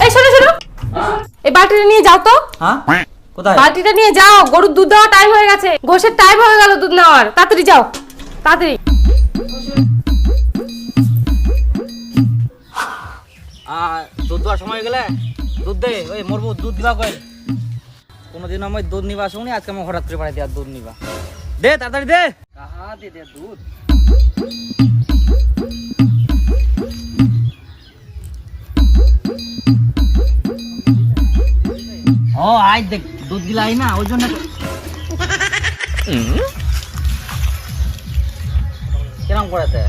এই শোনো শোনো, এই বালতিটা নিয়ে যাও তো। হ্যাঁ কোথায়? বালতিটা নিয়ে যাও, গরুর দুধ দেওয়ার টাইম হয়ে গেছে, গোশের টাইম হয়ে গেল দুধ নেওয়ার, তাড়াতাড়ি যাও তাড়াতাড়ি। দুধ দেওয়ার সময় গেলে দুধ দে, ওই মরবো দুধ দিবা কই? কোনোদিন আমি দুধ নিবা শুনি, আজকে আমি হঠাৎ করে পাঠাই দিয়া দুধ নিবা। দে তাড়াতাড়ি দে। কাহা দে দে দুধ। ও আই দেখ দুধ গিলা আই না, ওই জন্য কিরম করেছে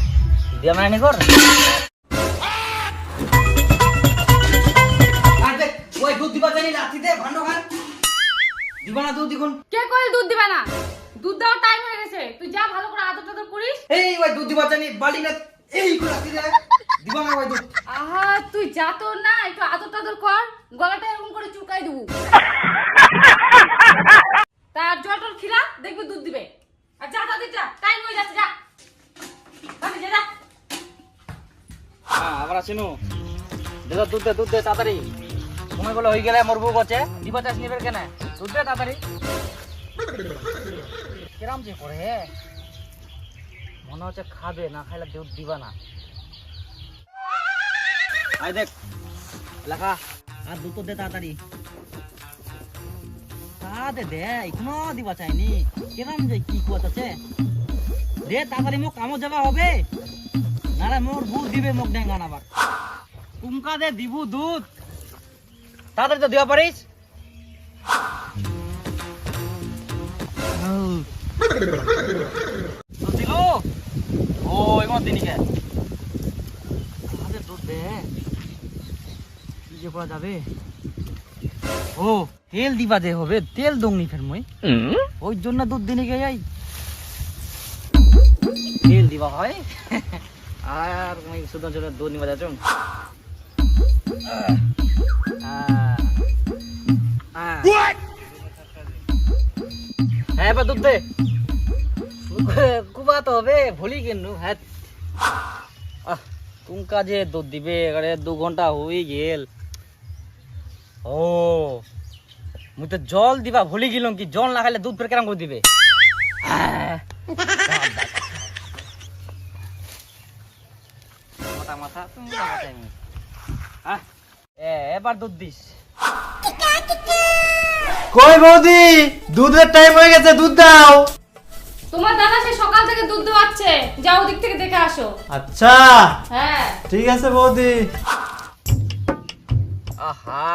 দিয়া মানে কর। ওই দুধ দিবা জানি লাঠি দে ভান্ড খান দিবা না দুধ দিগুন। কে কইল দুধ দিবা না? দুধ দেওয়ার টাইম হয়ে গেছে, তুই যা ভালো করে আদর টাদর করিস। এই ওই দুধ দিবা জানি বালি না, এই করে লাঠি দে দিবা না ওই দুধ। আহা তুই যা তো না, একটু আদর টাদর কর, গলাটা এরকম করে চুকাই দেবো। তার জল টল খিলা, দেখবি দুধ দিবে। আর যা তাদের যা, টাইম হয়ে যাচ্ছে, যা তাড়াতাড়ি যা। হ্যাঁ আবার আসিনু দে দুধ দে তাড়াতাড়ি, সময় বলে হয়ে গেলে মরবো গছে দিবা চাষ নিবে কেন? দুধ দে তাড়াতাড়ি। কিরাম যে করে মনে হচ্ছে খাবে, না খাইলে দুধ দিবা না। আই দেখ লেখা, আর দুধ দে তাড়াতাড়ি। দে দে এখনো দিবা চাইনি, কিরাম যে কি কুয়াত আছে। দে তাড়াতাড়ি, মোক কামত যাবা হবে, নারে মোর বুধ দিবে মোক ডেঙ্গা নাবার। তুমকা দে দিবু দুধ, তাড়াতাড়ি তো দিবা পারিস। দুধ দিল ও এমন দিনিকে দুধ দে, কি যে করা যাবে। ও তেল দিবা দে হবে, তেল দংনি ফের মই ওই জন্য দুধ দিনে গে যাই, তেল দিবা হয়। আর মই শুধু জন্য দুধ নিবা যাচ্ছ। হ্যাঁ এবার দুধ দে, কুবা তো হবে ভুলি কেন। হ্যাঁ তুমকা যে দুধ দিবে, এবারে 2 ঘন্টা হয়ে গেল। ও মুই তো জল দিবা ভুলি গেলাম, কি জল না খাইলে দুধ ফের কেরাম করে দিবে। মোটা মাথা তুমি এবার দুধ দিস। কই বৌদি, দুধের টাইম হয়ে গেছে, দুধ দাও। তোমার দাদা সে সকাল থেকে দুধ দোয়াচ্ছে, যাও ওদিক থেকে দেখে আসো। আচ্ছা হ্যাঁ ঠিক আছে বৌদি। আহা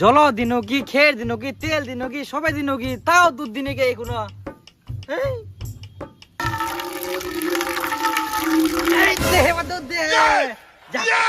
জল দিনো কি, খের দিনো কি, তেল দিনো কি, সবাই দিনো কি, তাও দুধ দিনে কে এখনো। দুধ দে যা।